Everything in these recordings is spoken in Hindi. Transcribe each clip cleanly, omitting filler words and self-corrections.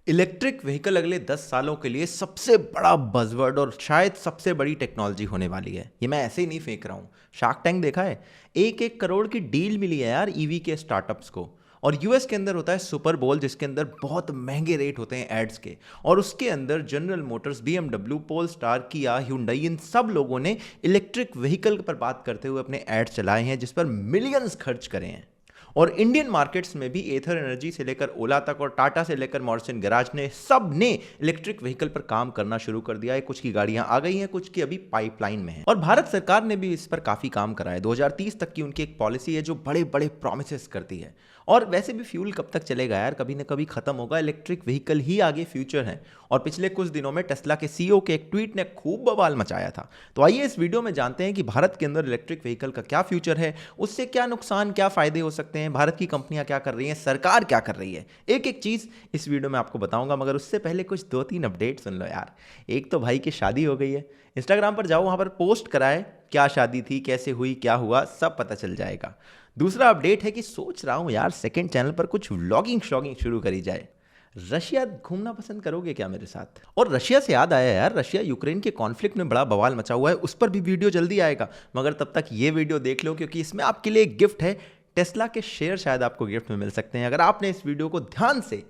इलेक्ट्रिक व्हीकल अगले 10 सालों के लिए सबसे बड़ा बज़वर्ड और शायद सबसे बड़ी टेक्नोलॉजी होने वाली है। ये मैं ऐसे ही नहीं फेंक रहा हूँ। शार्क टैंक देखा है? 1-1 करोड़ की डील मिली है यार ईवी के स्टार्टअप्स को। और यूएस के अंदर होता है सुपर बोल, जिसके अंदर बहुत महंगे रेट होते हैं एड्स के। और उसके अंदर जनरल मोटर्स, बीएमडब्ल्यू, पोलस्टार, किया, hyundai, इन सब लोगों ने इलेक्ट्रिक व्हीकल पर बात करते हुए अपने एड्स चलाए हैं, जिस पर मिलियंस खर्च करे हैं। और इंडियन मार्केट्स में भी एथर एनर्जी से लेकर ओला तक और टाटा से लेकर मॉर्सन गैराज ने सब ने इलेक्ट्रिक व्हीकल पर काम करना शुरू कर दिया है। कुछ की गाड़ियां आ गई हैं, कुछ की अभी पाइपलाइन में है। और भारत सरकार ने भी इस पर काफी काम करा है। 2030 तक की उनकी एक पॉलिसी है जो बड़े बड़े प्रॉमिसेस करती है। और वैसे भी फ्यूल कब तक चलेगा यार, कभी ना कभी खत्म होगा। इलेक्ट्रिक व्हीकल ही आगे फ्यूचर है। और पिछले कुछ दिनों में टेस्ला के सीईओ के एक ट्वीट ने खूब बवाल मचाया था। तो आइए इस वीडियो में जानते हैं कि भारत के अंदर इलेक्ट्रिक व्हीकल का क्या फ्यूचर है, उससे क्या नुकसान, क्या फायदे हो सकते हैं, भारत की कंपनियां क्या कर रही हैं, सरकार क्या कर रही है। एक एक चीज इस वीडियो में आपको बताऊंगा, मगर उससे पहले कुछ 2-3 अपडेट सुन लो यार। एक तो भाई की शादी हो गई है। इंस्टाग्राम पर जाओ, वहां पर पोस्ट कराए क्या शादी थी, कैसे हुई, क्या हुआ, सब पता चल जाएगा। दूसरा अपडेट है कि सोच रहा हूं यार सेकंड चैनल पर कुछ व्लॉगिंग श्लॉगिंग शुरू करी जाए। रशिया घूमना पसंद करोगे क्या मेरे साथ? और रशिया से याद आया यार, रशिया यूक्रेन के कॉन्फ्लिक्ट में बड़ा बवाल मचा हुआ है, उस पर भी वीडियो जल्दी आएगा। मगर तब तक ये वीडियो देख लो, क्योंकि इसमें आपके लिए एक गिफ्ट है। टेस्ला के शेयर शायद आपको गिफ्ट में मिल सकते हैं अगर आपने इस वीडियो को ध्यान से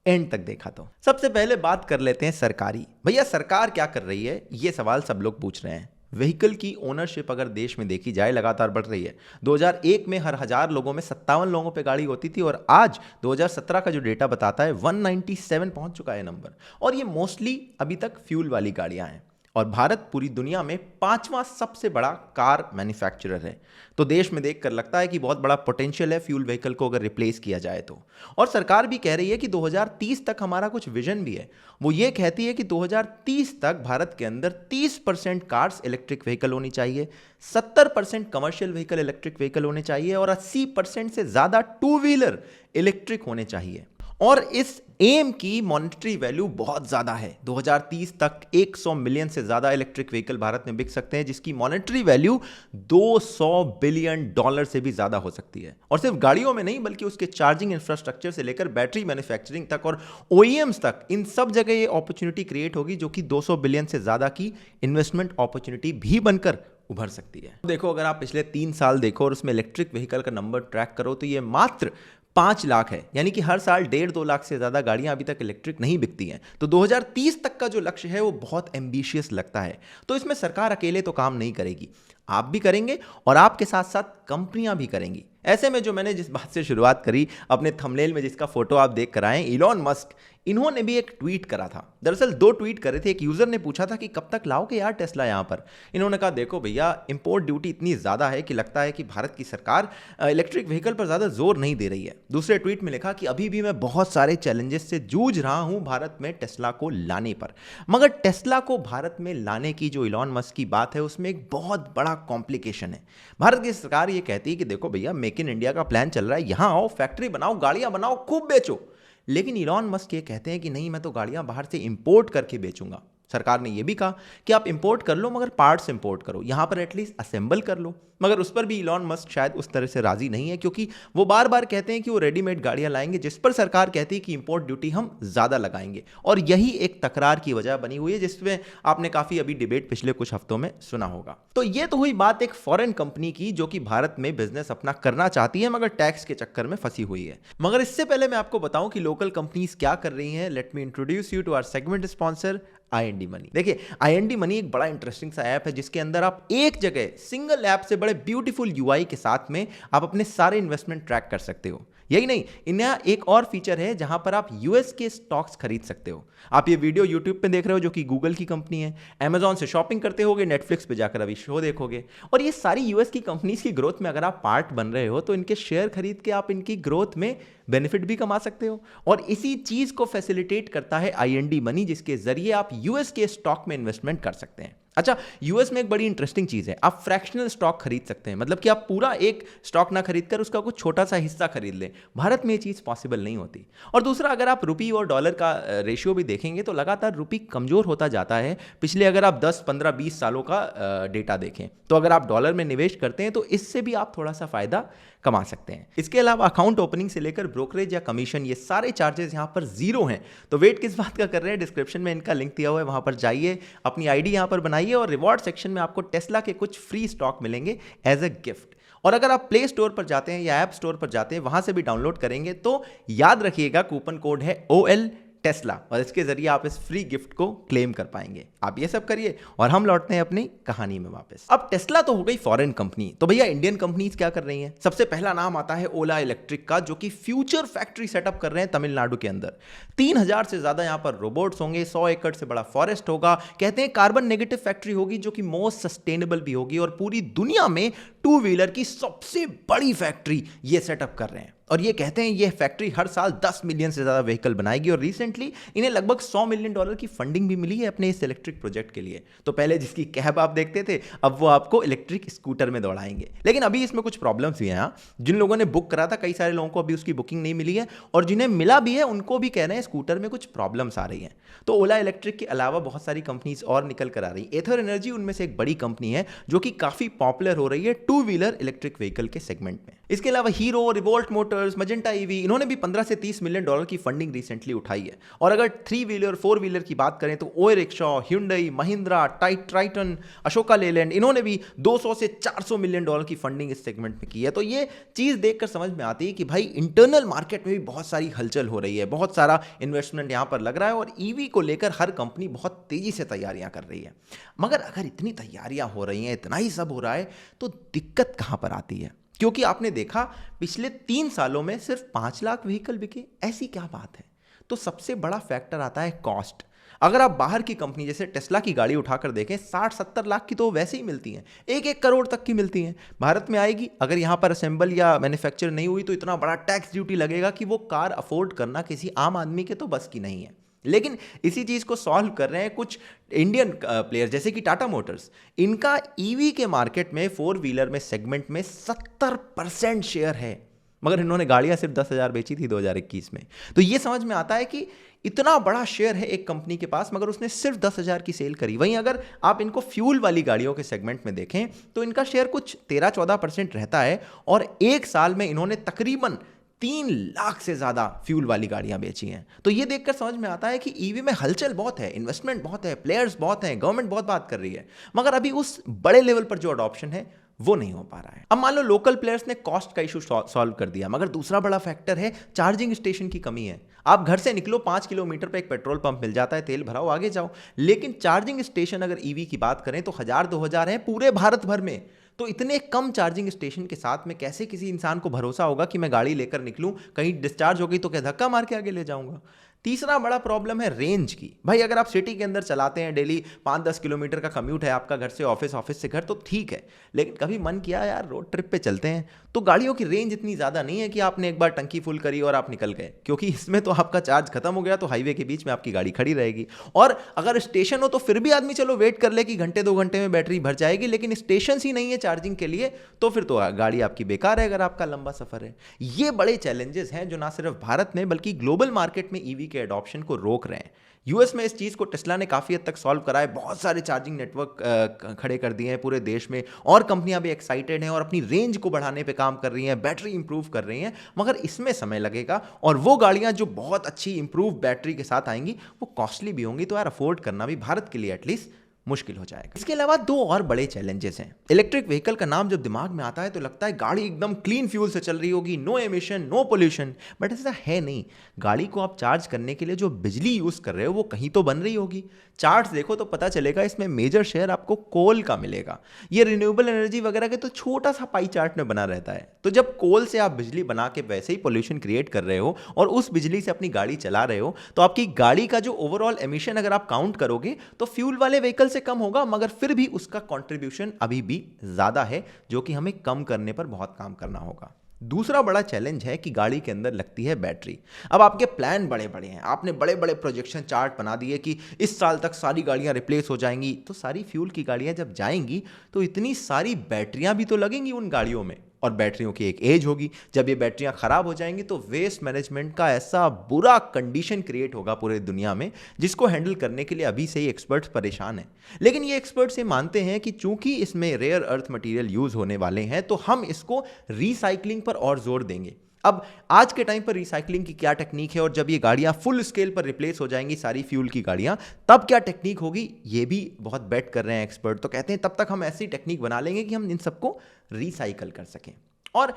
एंड तक देखा तो। सबसे पहले बात कर लेते हैं सरकारी। भैया सरकार क्या कर रही है, ये सवाल सब लोग पूछ रहे हैं। व्हीकल की ओनरशिप अगर देश में देखी जाए लगातार बढ़ रही है। 2001 में हर 1000 लोगों में 57 लोगों पे गाड़ी होती थी, और आज 2017 का जो डेटा बताता है 197 पहुंच चुका है नंबर। और ये मोस्टली अभी तक फ्यूल वाली गाड़ियां हैं। और भारत पूरी दुनिया में 5वां सबसे बड़ा कार मैन्युफैक्चरर है। तो देश में देखकर लगता है कि बहुत बड़ा पोटेंशियल है फ्यूल व्हीकल को अगर रिप्लेस किया जाए तो। और सरकार भी कह रही है कि 2030 तक हमारा कुछ विजन भी है। वो ये कहती है कि 2030 तक भारत के अंदर 30% कार्स इलेक्ट्रिक व्हीकल होनी चाहिए, 70% कमर्शियल व्हीकल इलेक्ट्रिक व्हीकल होने चाहिए, और 80% से ज्यादा टू व्हीलर इलेक्ट्रिक होने चाहिए। और इस एम की मॉनेटरी वैल्यू बहुत ज्यादा है। 2030 तक 100 मिलियन से ज्यादा इलेक्ट्रिक व्हीकल भारत में बिक सकते हैं, जिसकी मॉनेटरी वैल्यू 200 बिलियन डॉलर से भी ज्यादा हो सकती है। और सिर्फ गाड़ियों में नहीं, बल्कि उसके चार्जिंग इंफ्रास्ट्रक्चर से लेकर बैटरी मैन्युफैक्चरिंग तक और ओईएम्स तक, इन सब जगह ये अपॉर्चुनिटी क्रिएट होगी, जो कि 200 बिलियन से ज्यादा की इन्वेस्टमेंट अपॉर्चुनिटी भी बनकर उभर सकती है। देखो, अगर आप पिछले 3 साल देखो और उसमें इलेक्ट्रिक व्हीकल का नंबर ट्रैक करो, तो ये मात्र 5 लाख है। यानी कि हर साल 1.5-2 लाख से ज्यादा गाड़ियां अभी तक इलेक्ट्रिक नहीं बिकती हैं। तो 2030 तक का जो लक्ष्य है वो बहुत एम्बिशियस लगता है। तो इसमें सरकार अकेले तो काम नहीं करेगी, आप भी करेंगे और आपके साथ साथ कंपनियां भी करेंगी। ऐसे में जो मैंने जिस बात से शुरुआत करी, अपने थंबनेल में जिसका फोटो आप देख कर आए, इलॉन मस्क, इन्होंने भी एक ट्वीट करा था। दरअसल 2 ट्वीट करे थे। एक यूजर ने पूछा था कि कब तक लाओगे यार टेस्ला यहां पर। इन्होंने कहा देखो भैया, इंपोर्ट ड्यूटी इतनी ज्यादा है कि लगता है कि भारत की सरकार इलेक्ट्रिक व्हीकल पर ज्यादा जोर नहीं दे रही है। दूसरे ट्वीट में लिखा कि अभी भी मैं बहुत सारे चैलेंजेस से जूझ रहा हूं भारत में टेस्ला को लाने पर। मगर टेस्ला को भारत में लाने की जो इलॉन मस्क की बात है, उसमें एक बहुत बड़ा कॉम्प्लिकेशन है। भारत की सरकार ये कहती है कि देखो भैया, मेक इन इंडिया का प्लान चल रहा है, यहां आओ, फैक्ट्री बनाओ, गाड़ियां बनाओ, खूब बेचो। लेकिन इलॉन मस्क ये कहते हैं कि नहीं, मैं तो गाड़ियां बाहर से इंपोर्ट करके बेचूंगा। सरकार ने यह भी कहा कि आप इंपोर्ट कर लो, मगर पार्ट्स इंपोर्ट करो, यहां पर एटलीस्ट असेंबल कर लो। मगर उस पर भी इलॉन मस्क शायद उस तरह से राजी नहीं है, क्योंकि वो बार बार कहते हैं कि वो रेडीमेड गाड़ियां लाएंगे, जिस पर सरकार कहती है कि इंपोर्ट ड्यूटी हम ज्यादा लगाएंगे। और यही एक तकरार की वजह बनी हुई है, जिसमें आपने काफी अभी डिबेट पिछले कुछ हफ्तों में सुना होगा। तो ये तो हुई बात एक फॉरेन कंपनी की, जो कि भारत में बिजनेस अपना करना चाहती है, मगर टैक्स के चक्कर में फंसी हुई है। मगर इससे पहले मैं आपको बताऊं कि लोकल कंपनीज क्या कर रही हैं, let me introduce you to our segment sponsor IND. Money. देखिए, आई.एन.डी. मनी एक बड़ा इंटरेस्टिंग सा ऐप है, जिसके अंदर आप एक जगह सिंगल ऐप से बड़े ब्यूटीफुल यूआई के साथ में आप अपने सारे इन्वेस्टमेंट ट्रैक कर सकते हो। यही नहीं, इनका एक और फीचर है जहां पर आप यूएस के स्टॉक्स खरीद सकते हो। आप ये वीडियो यूट्यूब पे देख रहे हो, जो कि गूगल की कंपनी है। अमेजॉन से शॉपिंग करते होगे, नेटफ्लिक्स पे जाकर अभी शो देखोगे। और ये सारी यूएस की कंपनीज की ग्रोथ में अगर आप पार्ट बन रहे हो, तो इनके शेयर खरीद के आप इनकी ग्रोथ में बेनिफिट भी कमा सकते हो। और इसी चीज को फैसिलिटेट करता है आई.एन.डी. मनी, जिसके जरिए आप यूएस के स्टॉक में इन्वेस्टमेंट कर सकते हैं। अच्छा, यूएस में एक बड़ी इंटरेस्टिंग चीज है, आप फ्रैक्शनल स्टॉक खरीद सकते हैं। मतलब कि आप पूरा एक स्टॉक ना खरीदकर उसका कुछ छोटा सा हिस्सा खरीद लें। भारत में ये चीज पॉसिबल नहीं होती। और दूसरा, अगर आप रुपी और डॉलर का रेशियो भी देखेंगे, तो लगातार रुपी कमजोर होता जाता है। पिछले अगर आप 10, 15, 20 सालों का डेटा देखें, तो अगर आप डॉलर में निवेश करते हैं, तो इससे भी आप थोड़ा सा फायदा कमा सकते हैं। इसके अलावा अकाउंट ओपनिंग से लेकर ब्रोकरेज या कमीशन, ये सारे चार्जेस यहाँ पर जीरो हैं। तो वेट किस बात का कर रहे हैं, डिस्क्रिप्शन में इनका लिंक दिया हुआ है, वहां पर जाइए, अपनी आईडी यहाँ पर बनाइए और रिवॉर्ड सेक्शन में आपको टेस्ला के कुछ फ्री स्टॉक मिलेंगे एज अ गिफ्ट। और अगर आप प्ले स्टोर पर जाते हैं या ऐप स्टोर पर जाते हैं, वहां से भी डाउनलोड करेंगे तो याद रखिएगा कूपन कोड है OL टेस्ला और इसके जरिए आप इस फ्री गिफ्ट को क्लेम कर पाएंगे। आप ये सब करिए और हम लौटते हैं अपनी कहानी में वापस। अब टेस्ला तो हो गई फॉरेन कंपनी, तो भैया इंडियन कंपनीज क्या कर रही हैं? सबसे पहला नाम आता है ओला इलेक्ट्रिक का, जो कि फ्यूचर फैक्ट्री सेटअप कर रहे हैं तमिलनाडु के अंदर। 3000 से ज्यादा यहां पर रोबोट्स होंगे, 100 एकड़ से बड़ा फॉरेस्ट होगा, कहते हैं कार्बन नेगेटिव फैक्ट्री होगी जो कि मोस्ट सस्टेनेबल भी होगी, और पूरी दुनिया में टू व्हीलर की सबसे बड़ी फैक्ट्री ये सेटअप कर रहे हैं। और ये कहते हैं ये फैक्ट्री हर साल 10 मिलियन से ज़्यादा व्हीकल बनाएगी, और रिसेंटली इन्हें लगभग $100 मिलियन की फंडिंग भी मिली है अपने इस इलेक्ट्रिक प्रोजेक्ट के लिए। तो पहले जिसकी कैब आप देखते थे, अब वो आपको इलेक्ट्रिक स्कूटर में दौड़ाएंगे। लेकिन अभी इसमें कुछ प्रॉब्लम्स भी हैं। जिन लोगों ने बुक करा था, कई सारे लोगों को अभी उसकी बुकिंग नहीं मिली है, और जिन्हें मिला भी है उनको भी कह रहे हैं स्कूटर में कुछ प्रॉब्लम्स आ रही हैं। तो ओला इलेक्ट्रिक के अलावा बहुत सारी कंपनीज और निकल कर आ रही है। एथर एनर्जी उनमें से एक बड़ी कंपनी है जो कि काफ़ी पॉपुलर हो रही है टू व्हीलर इलेक्ट्रिक व्हीकल के सेगमेंट में। इसके अलावा hero, revolt Motors, magenta EV, इन्होंने भी 15 से 30 मिलियन डॉलर की फंडिंग रिसेंटली उठाई है। और अगर 3 व्हीलर 4 व्हीलर की बात करें तो ओए rickshaw, Hyundai, Mahindra, Triton, Ashoka Leyland, इन्होंने भी 200 से 400 मिलियन डॉलर की फंडिंग इस सेगमेंट में की है। तो ये चीज़ देखकर समझ में आती है कि भाई इंटरनल मार्केट में भी बहुत सारी हलचल हो रही है, बहुत सारा इन्वेस्टमेंट यहाँ पर लग रहा है, और ईवी को लेकर हर कंपनी बहुत तेजी से तैयारियां कर रही है। मगर अगर इतनी तैयारियां हो रही हैं, इतना ही सब हो रहा है, तो दिक्कत कहाँ पर आती है? क्योंकि आपने देखा पिछले 3 सालों में सिर्फ 5 लाख व्हीकल बिके, ऐसी क्या बात है? तो सबसे बड़ा फैक्टर आता है कॉस्ट। अगर आप बाहर की कंपनी जैसे टेस्ला की गाड़ी उठाकर देखें, 60-70 लाख की तो वैसे ही मिलती हैं, 1-1 करोड़ तक की मिलती हैं। भारत में आएगी, अगर यहाँ पर असेंबल या मैन्युफैक्चर नहीं हुई तो इतना बड़ा टैक्स ड्यूटी लगेगा कि वो कार अफोर्ड करना किसी आम आदमी के तो बस की नहीं है। लेकिन इसी चीज़ को सॉल्व कर रहे हैं कुछ इंडियन प्लेयर जैसे कि टाटा मोटर्स। इनका ईवी के मार्केट में 4 व्हीलर में सेगमेंट में 70% शेयर है, मगर इन्होंने गाड़ियां सिर्फ 10,000 बेची थी 2021 में। तो ये समझ में आता है कि इतना बड़ा शेयर है एक कंपनी के पास, मगर उसने सिर्फ 10,000 की सेल करी। वहीं अगर आप इनको फ्यूल वाली गाड़ियों के सेगमेंट में देखें तो इनका शेयर कुछ 13-14% रहता है, और एक साल में इन्होंने तकरीबन 3 लाख से ज़्यादा फ्यूल वाली गाड़ियां बेची हैं। तो ये देखकर समझ में आता है कि ईवी में हलचल बहुत है, इन्वेस्टमेंट बहुत है, प्लेयर्स बहुत हैं, गवर्नमेंट बहुत बात कर रही है, मगर अभी उस बड़े लेवल पर जो अडॉप्शन है वो नहीं हो पा रहा है। अब मान लो लोकल प्लेयर्स ने कॉस्ट का इशू सॉल्व कर दिया, मगर दूसरा बड़ा फैक्टर है चार्जिंग स्टेशन की कमी है। आप घर से निकलो, 5 किलोमीटर पे एक पेट्रोल पंप मिल जाता है, तेल भराओ, आगे जाओ। लेकिन चार्जिंग स्टेशन अगर ईवी की बात करें तो 1000-2000 है पूरे भारत भर में। तो इतने कम चार्जिंग स्टेशन के साथ में कैसे किसी इंसान को भरोसा होगा कि मैं गाड़ी लेकर निकलूं, कहीं डिस्चार्ज हो गई तो क्या धक्का मार के आगे ले जाऊंगा? तीसरा बड़ा प्रॉब्लम है रेंज की। भाई अगर आप सिटी के अंदर चलाते हैं, डेली 5-10 किलोमीटर का कम्यूट है आपका घर से ऑफिस, ऑफिस से घर, तो ठीक है। लेकिन कभी मन किया यार रोड ट्रिप पे चलते हैं, तो गाड़ियों की रेंज इतनी ज़्यादा नहीं है कि आपने एक बार टंकी फुल करी और आप निकल गए, क्योंकि इसमें तो आपका चार्ज खत्म हो गया तो हाईवे के बीच में आपकी गाड़ी खड़ी रहेगी। और अगर स्टेशन हो तो फिर भी आदमी चलो वेट कर ले कि घंटे 2 घंटे में बैटरी भर जाएगी, लेकिन स्टेशन ही नहीं है चार्जिंग के लिए, तो फिर तो गाड़ी आपकी बेकार है अगर आपका लंबा सफर है। ये बड़े चैलेंजेस हैं जो ना सिर्फ भारत में बल्कि ग्लोबल मार्केट में ईवी के एडॉप्शन को रोक रहे हैं। यूएस में इस चीज़ को टेस्ला ने काफ़ी हद तक सॉल्व करा है, बहुत सारे चार्जिंग नेटवर्क खड़े कर दिए हैं पूरे देश में, और कंपनियां भी एक्साइटेड हैं और अपनी रेंज को बढ़ाने पे काम कर रही हैं, बैटरी इंप्रूव कर रही हैं। मगर इसमें समय लगेगा, और वो गाड़ियां जो बहुत अच्छी इंप्रूव बैटरी के साथ आएंगी वो कॉस्टली भी होंगी, तो यार अफोर्ड करना भी भारत के लिए एटलीस्ट मुश्किल हो जाएगा। इसके अलावा 2 और बड़े चैलेंजेस हैं। इलेक्ट्रिक व्हीकल का नाम जब दिमाग में आता है तो लगता है गाड़ी एकदम क्लीन फ्यूल से चल रही होगी, no emission, no pollution, but ऐसा है नहीं। गाड़ी को आप चार्ज करने के लिए जो बिजली यूज कर रहे हो वो कहीं तो बन रही होगी। चार्ट्स देखो तो पता चलेगा इसमें मेजर शेयर आपको कोल का मिलेगा। ये रिन्यूएबल एनर्जी वगैरह के तो छोटा सा पाई चार्ट में बना रहता है। तो जब कोल से आप बिजली बना के वैसे ही पोल्यूशन क्रिएट कर रहे हो और उस बिजली से अपनी गाड़ी चला रहे हो, तो आपकी गाड़ी का जो ओवरऑल एमिशन अगर आप काउंट करोगे तो फ्यूल वाले व्हीकल से कम होगा, मगर फिर भी उसका कंट्रीब्यूशन अभी भी ज्यादा है, जो कि हमें कम करने पर बहुत काम करना होगा। दूसरा बड़ा चैलेंज है कि गाड़ी के अंदर लगती है बैटरी। अब आपके प्लान बड़े बड़े हैं, आपने बड़े बड़े प्रोजेक्शन चार्ट बना दिए कि इस साल तक सारी गाड़ियां रिप्लेस हो जाएंगी, तो सारी फ्यूल की गाड़ियां जब जाएंगी तो इतनी सारी बैटरियां भी तो लगेंगी उन गाड़ियों में। और बैटरियों की एक एज होगी। जब ये बैटरियां खराब हो जाएंगी तो वेस्ट मैनेजमेंट का ऐसा बुरा कंडीशन क्रिएट होगा पूरे दुनिया में, जिसको हैंडल करने के लिए अभी से ही एक्सपर्ट्स परेशान हैं। लेकिन ये एक्सपर्ट्स ये मानते हैं कि चूंकि इसमें रेयर अर्थ मटेरियल यूज होने वाले हैं तो हम इसको रिसाइकलिंग पर और जोर देंगे। अब आज के टाइम पर रिसाइकलिंग की क्या टेक्निक है और जब ये गाड़ियां फुल स्केल पर रिप्लेस हो जाएंगी सारी फ्यूल की गाड़ियां, तब क्या टेक्निक होगी, ये भी बहुत बेट कर रहे हैं एक्सपर्ट। तो कहते हैं तब तक हम ऐसी टेक्निक बना लेंगे कि हम इन सबको रिसाइकल कर सकें। और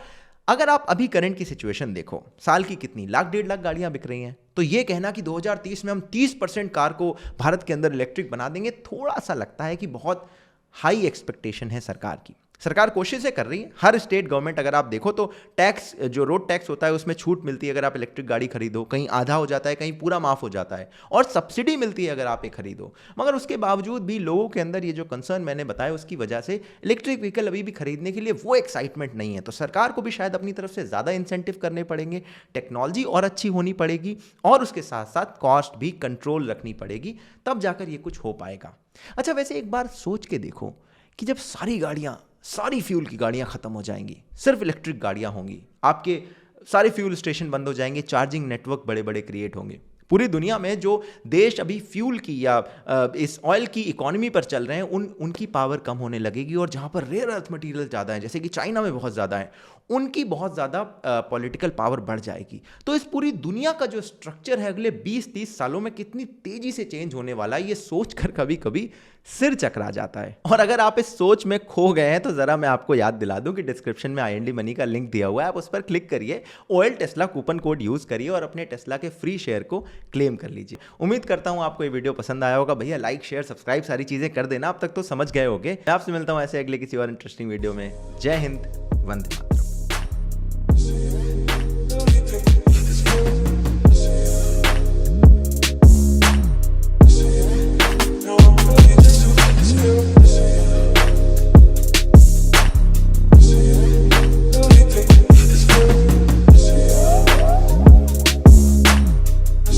अगर आप अभी करंट की सिचुएशन देखो, साल की कितनी लाख 1.5 लाख गाड़ियां बिक रही हैं, तो ये कहना कि 2030 में हम 30% कार को भारत के अंदर इलेक्ट्रिक बना देंगे, थोड़ा सा लगता है कि बहुत हाई एक्सपेक्टेशन है सरकार की। सरकार कोशिशें कर रही है, हर स्टेट गवर्नमेंट अगर आप देखो तो टैक्स, जो रोड टैक्स होता है उसमें छूट मिलती है अगर आप इलेक्ट्रिक गाड़ी खरीदो, कहीं आधा हो जाता है, कहीं पूरा माफ हो जाता है, और सब्सिडी मिलती है अगर आप ये खरीदो। मगर उसके बावजूद भी लोगों के अंदर ये जो कंसर्न मैंने बताया उसकी वजह से इलेक्ट्रिक व्हीकल अभी भी खरीदने के लिए वो एक्साइटमेंट नहीं है। तो सरकार को भी शायद अपनी तरफ से ज़्यादा इंसेंटिव करने पड़ेंगे, टेक्नोलॉजी और अच्छी होनी पड़ेगी, और उसके साथ साथ कॉस्ट भी कंट्रोल रखनी पड़ेगी, तब जाकर ये कुछ हो पाएगा। अच्छा, वैसे एक बार सोच के देखो कि जब सारी फ्यूल की गाड़ियां खत्म हो जाएंगी, सिर्फ इलेक्ट्रिक गाड़ियां होंगी, आपके सारे फ्यूल स्टेशन बंद हो जाएंगे, चार्जिंग नेटवर्क बड़े बड़े क्रिएट होंगे। पूरी दुनिया में जो देश अभी फ्यूल की या इस ऑयल की इकोनॉमी पर चल रहे हैं उनकी पावर कम होने लगेगी, और जहां पर रेयर अर्थ मटेरियल ज़्यादा है, जैसे कि चाइना में बहुत ज़्यादा है, उनकी बहुत ज़्यादा पॉलिटिकल पावर बढ़ जाएगी। तो इस पूरी दुनिया का जो स्ट्रक्चर है अगले 20-30 सालों में कितनी तेज़ी से चेंज होने वाला है, ये सोच कर कभी कभी सिर चकरा जाता है। और अगर आप इस सोच में खो गए हैं तो ज़रा मैं आपको याद दिला दूं कि डिस्क्रिप्शन में IND मनी का लिंक दिया हुआ है, आप उस पर क्लिक करिए, OL Tesla coupon code use करिए और अपने टेस्ला के फ्री शेयर को क्लेम कर लीजिए। उम्मीद करता हूं आपको ये वीडियो पसंद आया होगा। भैया लाइक शेयर सब्सक्राइब सारी चीज़ें कर देना, अब तक तो समझ गए होगे। मैं आपसे मिलता हूं ऐसे अगले किसी और इंटरेस्टिंग वीडियो में। जय हिंद, वंदे मातरम।